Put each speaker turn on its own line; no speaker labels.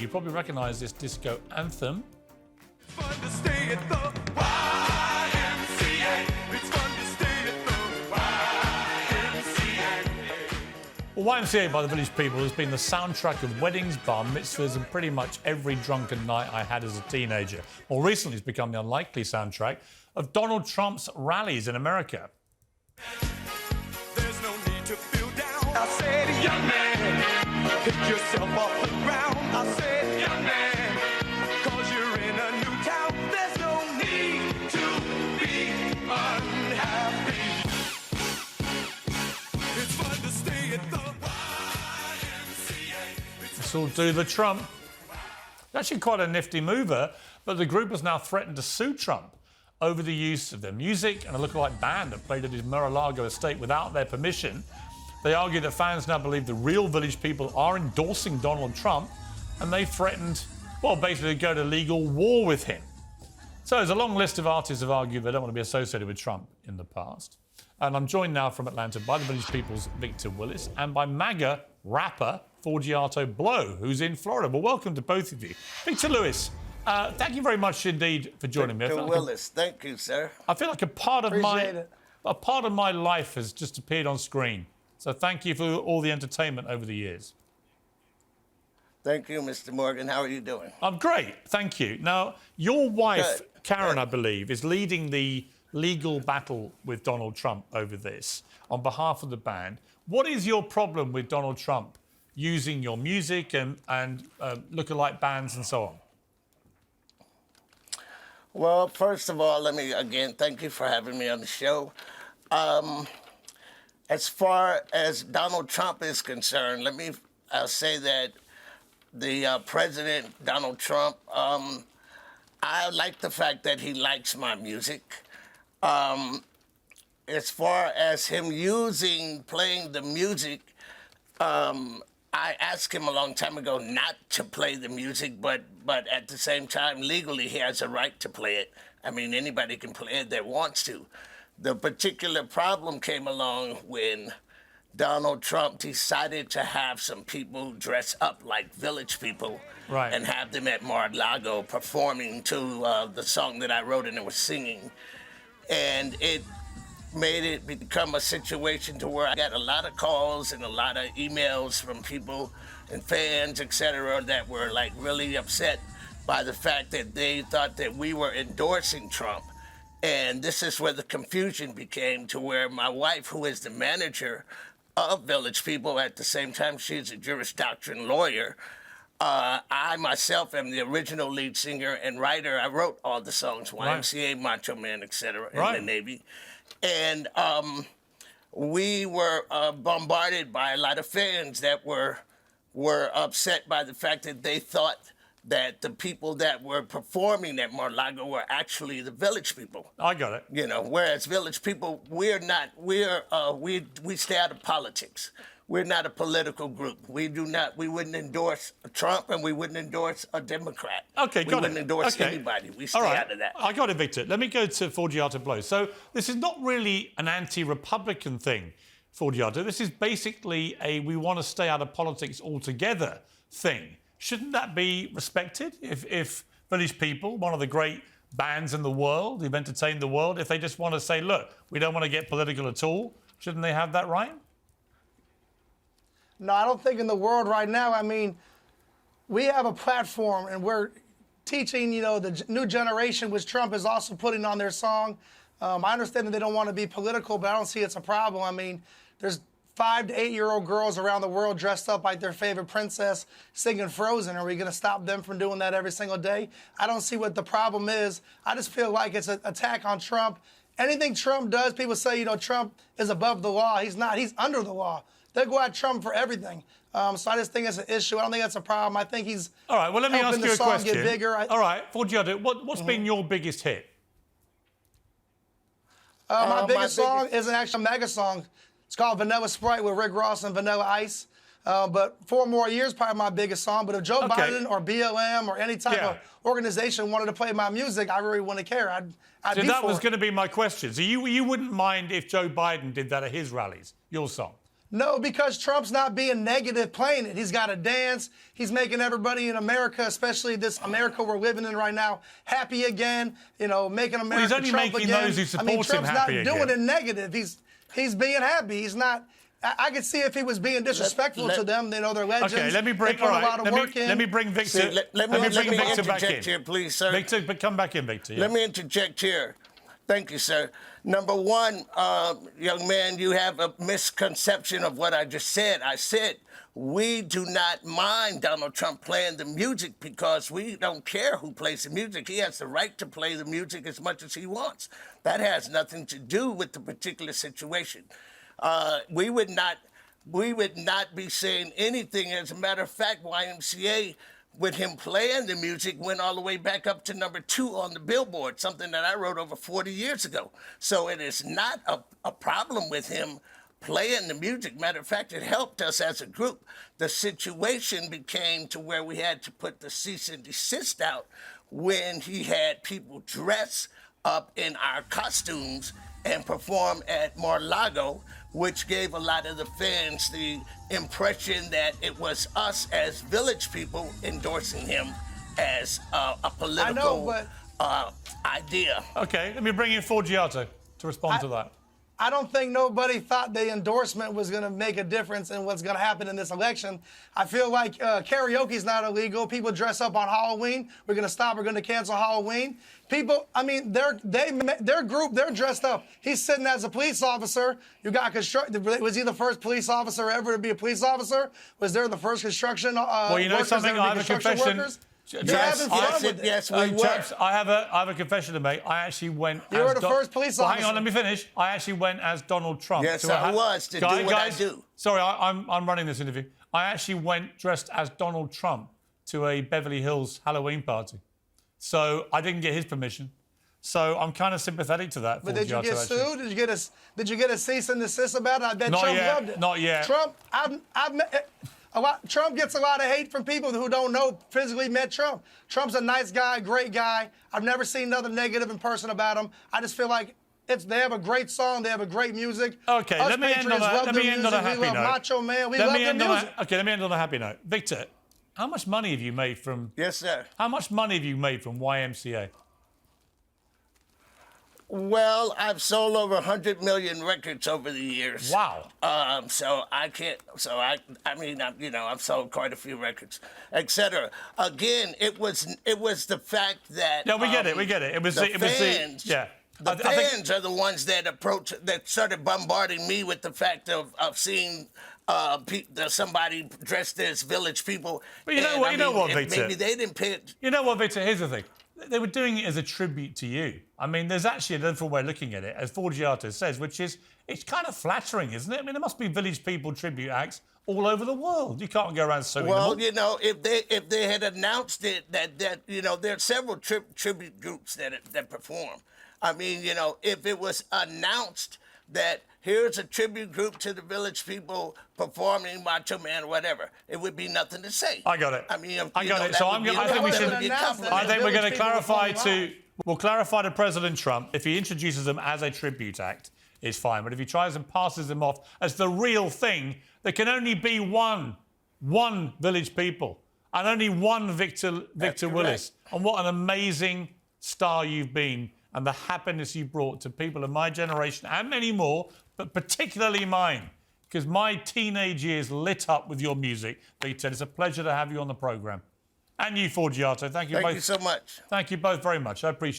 You probably recognize this disco anthem.
Fun to stay at the YMCA. It's fun to stay at the YMCA.
Well, YMCA by the Village People has been the soundtrack of weddings, bar mitzvahs, and pretty much every drunken night I had as a teenager. More recently, it's become the unlikely soundtrack of Donald Trump's rallies in America.
There's no need to feel down. I said, young man, pick yourself off the ground. I said, young man, cause you're in a new town. There's no need to be unhappy. It's fun to stay at the YMCA.
Let's all do the Trump. It's actually quite a nifty mover, but the group has now threatened to sue Trump over the use of their music and a lookalike band that played at his Mar-a-Lago estate without their permission. They argue that fans now believe the real Village People are endorsing Donald Trump, and they threatened, well, basically to go to legal war with him. So there's a long list of artists who have argued they don't want to be associated with Trump in the past. And I'm joined now from Atlanta by the Village People's Victor Willis and by MAGA rapper Forgiato Blow, who's in Florida. Well, welcome to both of you. Victor Lewis, thank you very much indeed for joining me.
Victor Willis, thank you, sir.
I feel like a part of
Appreciate
my life has just appeared on screen. So thank you for all the entertainment over the years.
Thank you, Mr. Morgan. How are you doing?
I'm great, thank you. Now, your wife,
Good.
Karen,
Good.
I believe, is leading the legal battle with Donald Trump over this on behalf of the band. What is your problem with Donald Trump using your music and lookalike bands and so on?
Well, first of all, let me again thank you for having me on the show. As far as Donald Trump is concerned, I'll say that the President, Donald Trump, I like the fact that he likes my music. As far as him playing the music, I asked him a long time ago not to play the music, but at the same time, legally, he has a right to play it. I mean, anybody can play it that wants to. The particular problem came along when Donald Trump decided to have some people dress up like Village People,
right,
and have them at Mar-a-Lago performing to the song that I wrote and I was singing. And it made it become a situation to where I got a lot of calls and a lot of emails from people and fans, etc., that were like really upset by the fact that they thought that we were endorsing Trump. And this is where the confusion became, to where my wife, who is the manager of Village People, at the same time she's a Juris Doctrine lawyer, I myself am the original lead singer and writer. I wrote all the songs, YMCA, Macho Man, etc., in the Navy. And we were bombarded by a lot of fans that were upset by the fact that they thought that the people that were performing at Mar-a-Lago were actually the Village People.
I got it.
You know, whereas Village People, we stay out of politics. We're not a political group. We wouldn't endorse Trump, and we wouldn't endorse a Democrat.
Okay, got it.
We wouldn't endorse anybody. We stay out of that.
I got it, Victor. Let me go to Forgiato Blow. So this is not really an anti-Republican thing, Forgiato. This is basically a we want to stay out of politics altogether thing. Shouldn't that be respected? If Village People, one of the great bands in the world, who've entertained the world, if they just want to say, look, we don't want to get political at all, shouldn't they have that right?
No, I don't think in the world right now. I mean, we have a platform and we're teaching, you know, the new generation, which Trump is also putting on their song. I understand that they don't want to be political, but I don't see it's a problem. I mean, there's 5 to 8-year-old girls around the world dressed up like their favorite princess singing Frozen. Are we going to stop them from doing that every single day? I don't see what the problem is. I just feel like it's an attack on Trump. Anything Trump does, people say, you know, Trump is above the law. He's not. He's under the law. They go at Trump for everything. So I just think it's an issue. I don't think that's a problem. I think he's
all right. Well, let me ask you a question.
Get bigger.
All right, Forgiato, what's been your biggest hit?
My biggest song isn't actually a mega song. It's called Vanilla Sprite with Rick Ross and Vanilla Ice. But 4 more years, probably my biggest song. But if Joe Biden or BLM or any type of organization wanted to play my music, I really wouldn't care. I'd
So
be
that
for
was
it.
going to be my question. So you wouldn't mind if Joe Biden did that at his rallies, your song?
No, because Trump's not being negative playing it. He's got to dance. He's making everybody in America, especially this America we're living in right now, happy again. You know, making America
he's only
Trump
making
again.
those who support him
Trump's
happy
not doing
again.
it negative. He's being happy. He's not. I could see if he was being disrespectful to them. They know they're legends.
Okay, let me bring.
They put
All
a lot
right,
of work in.
let me bring Victor back in
here, please, sir.
Victor, but come back in, Victor. Yeah.
Let me interject here. Thank you, sir. Number one, young man, you have a misconception of what I just said. I said we do not mind Donald Trump playing the music because we don't care who plays the music. He has the right to play the music as much as he wants. That has nothing to do with the particular situation. We would not be saying anything. As a matter of fact, YMCA, with him playing the music, went all the way back up to number 2 on the Billboard, something that I wrote over 40 years ago. So it is not a problem with him playing the music. Matter of fact, it helped us as a group. The situation became to where we had to put the cease and desist out when he had people dress up in our costumes and perform at Mar-a-Lago, which gave a lot of the fans the impression that it was us as village people endorsing him as a political idea.
Okay, let me bring in Forgiato to respond to that.
I don't think nobody thought the endorsement was going to make a difference in what's going to happen in this election. I feel like karaoke's not illegal. People dress up on Halloween. We're going to stop. We're going to cancel Halloween. People, I mean, their group, they're dressed up. He's sitting as a police officer. You got construction. Was he the first police officer ever to be a police officer? Was there the first construction
well, you know
workers
something?
that
I
would
have
be
a confession.
workers?
Yes, yes, we were.
Chaps, I have a confession to make. I actually went.
You were the first police officer.
Hang on, let me finish. I actually went as Donald Trump.
Yes, I was to do what I do.
Sorry, I'm running this interview. I actually went dressed as Donald Trump to a Beverly Hills Halloween party. So I didn't get his permission. So I'm kind of sympathetic to that.
But did you get sued? Did you get a cease and desist about it? I bet
Not
Trump
yet,
loved it.
not yet.
Trump, Trump gets a lot of hate from people who don't know physically met Trump. Trump's a nice guy, great guy. I've never seen nothing negative in person about him. I just feel like they have a great song, they have a great music.
Okay,
Us
let me end on
Patriots love
let
their
me end on a
music.
happy
We love
note.
Macho Man. We love their music.
Okay, let me end on a happy note. Victor, how much money have you made from?
Yes, sir.
How much money have you made from YMCA?
Well, I've sold over 100 million records over the years.
Wow.
So I can't. So I mean, I've sold quite a few records, etc. Again, it was the fact that.
Yeah, we get it. We get it. It was the
fans.
yeah.
The fans are the ones that started bombarding me with the fact of seeing somebody dressed as village people.
But you know what, Victor?
Maybe they didn't pay it.
You know what, Victor? Here's the thing. They were doing it as a tribute to you. I mean, there's actually a different way of looking at it, as Forgiato says, which is it's kind of flattering, isn't it? I mean, there must be village people tribute acts all over the world. You can't go around suing them all.
Well, you know, if they had announced it that there are several tribute groups that perform. I mean, you know, if it was announced that here's a tribute group to the village people performing Macho Man or whatever, it would be nothing to say.
I got it.
I mean,
I got it. So I think we're going to clarify we'll clarify to President Trump, if he introduces them as a tribute act, it's fine. But if he tries and passes them off as the real thing, there can only be one village people and only one Victor Willis. And what an amazing star you've been, and the happiness you brought to people of my generation and many more, but particularly mine, because my teenage years lit up with your music, Victor. It's a pleasure to have you on the programme. And you, Forgiato. Thank you both.
Thank you so much.
Thank you both very much. I appreciate it.